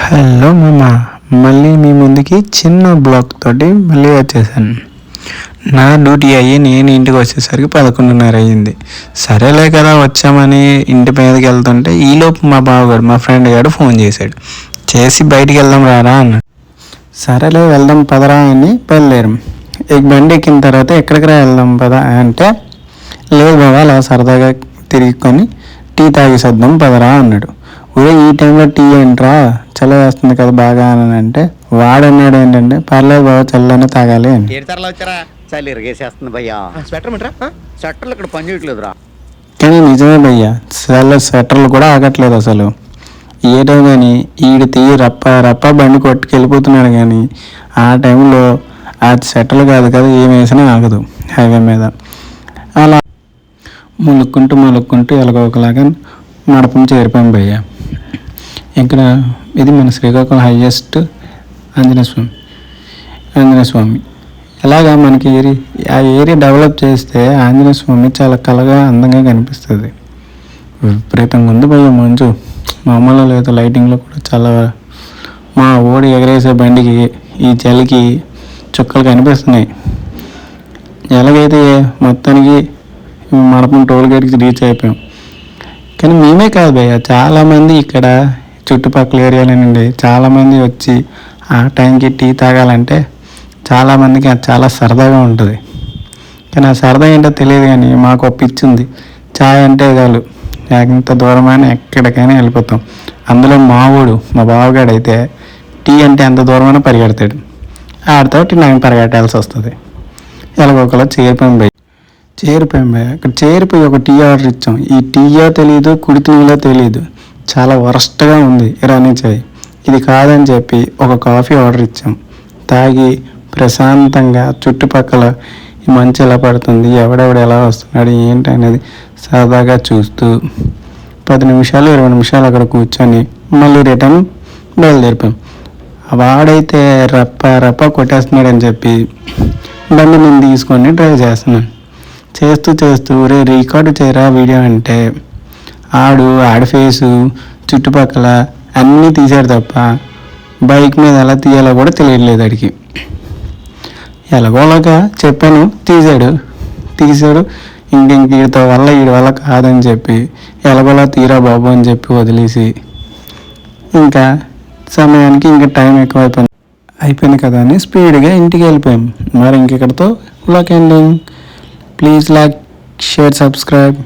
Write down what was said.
Hello మామ, మళ్ళీ మీ ముందుకి చిన్న బ్లాగ్ తోటి మళ్ళీ వచ్చేసాను. నా డ్యూటీ అయ్యి నేను ఇంటికి వచ్చేసరికి 11:30 అయ్యింది. సరేలే కదా వచ్చామని ఇంటి మీదకి వెళ్తుంటే ఈలోపు మా బావగాడు, మా ఫ్రెండ్ గారు ఫోన్ చేసి బయటికి వెళ్దాం రారా అన్నాడు. సరేలే వెళ్దాం పదరా అని బయలుదేరాం. బండి ఎక్కిన తర్వాత ఎక్కడికి రా వెళ్దాం పదా అంటే, లేదు బాబా అలా సరదాగా తిరిగికొని టీ తాగేసేద్దాం పదరా అన్నాడు. ఈ టైంలో టీ ఏంట్రా, చల్ల వేస్తుంది కదా బాగా అని అంటే, వాడన్నాడు ఏంటంటే, పర్లేదు బాబా చల్లనే తాగాలి అని. చలి ఇరగేసేస్తుంది భయ్యా. స్వెటర్లు ఇక్కడ పని చేయట్లేదురా. కానీ నిజమే భయ్యా, స్వెటర్లు కూడా ఆగట్లేదు అసలు. ఏదో కానీ ఈడు తీయి రప్ప బండి కొట్టుకెళ్ళిపోతున్నాడు. కానీ ఆ టైంలో ఆ స్వెటర్లు కాదు కదా ఏం వేసినా ఆగదు హైవే మీద. అలా ములుక్కుంటూ ఎలాగోకలాగా నడపం చేరిపోయాం భయ్యా. ఇక్కడ ఇది మన శ్రీకాకుళం హైయెస్ట్ ఆంజనేయ స్వామి. ఎలాగా మనకి ఆ ఏరియా డెవలప్ చేస్తే ఆంజనేయ స్వామి చాలా కళగా అందంగా కనిపిస్తుంది. విపరీతంగా ఉంది భయ్య మంచు, మామూలు లేదు. లైటింగ్లో కూడా చాలా మా ఓడి ఎగరేసే బండికి ఈ చలికి చుక్కలు కనిపిస్తున్నాయి. ఎలాగైతే మొత్తానికి మడపం టోల్ గేట్కి రీచ్ అయిపోయాం. కానీ మేమే కాదు భయ్య, చాలామంది ఇక్కడ చుట్టుపక్కల ఏరియాల నుండి చాలామంది వచ్చి ఆ టైంకి టీ తాగాలంటే చాలామందికి అది చాలా సరదాగా ఉంటుంది. కానీ ఆ సరదా ఏంటో తెలియదు. కానీ మాకు ఒక పిచ్చి ఉంది, ఛాయ్ అంటే చాలు ఎంత దూరమైనా ఎక్కడికైనా వెళ్ళిపోతాం. అందులో మా బావగాడు అయితే టీ అంటే ఎంత దూరమైనా పరిగెడతాడు. ఆడితోటి నాకు పరిగెట్టాల్సి వస్తుంది. ఎలాగోకలా చేరిపోయాం భయ్య. అక్కడ చేరిపోయి ఒక టీ ఆర్డర్ ఇచ్చాం. ఈ టీయో తెలియదు, కుడితీలో తెలియదు, చాలా వరస్ట్గా ఉంది ఇరానీ చాయ్. ఇది కాదని చెప్పి ఒక కాఫీ ఆర్డర్ ఇచ్చాం. తాగి ప్రశాంతంగా చుట్టుపక్కల ఈ మంచు ఎలా పడుతుంది, ఎవడెవడు ఎలా వస్తున్నాడు ఏంటి అనేది సరదాగా చూస్తూ 10 నిమిషాలు 20 నిమిషాలు అక్కడ కూర్చొని మళ్ళీ రిటర్న్ బయలుదేరిపోయాం. వాడైతే రప్ప కొట్టేస్తున్నాడని చెప్పి బండి నేను తీసుకొని డ్రైవ్ చేస్తున్నాను. చేస్తూ రికార్డు చేయరా వీడియో అంటే ఆడి ఫేసు చుట్టుపక్కల అన్నీ తీసాడు తప్ప బైక్ మీద ఎలా తీయాలో కూడా తెలియట్లేదు అడిగి. ఎలాగోలాగా చెప్పాను, తీసాడు. వీడి వల్ల కాదని చెప్పి ఎలాగోలా తీరా బాబు అని చెప్పి వదిలేసి ఇంకా సమయానికి ఇంకా టైం అయిపోయింది కదా అని స్పీడ్గా ఇంటికి వెళ్ళిపోయాం. మరి ఇంకెక్కడితో వ్లాగ్ ఎండింగ్. Please like, share, subscribe.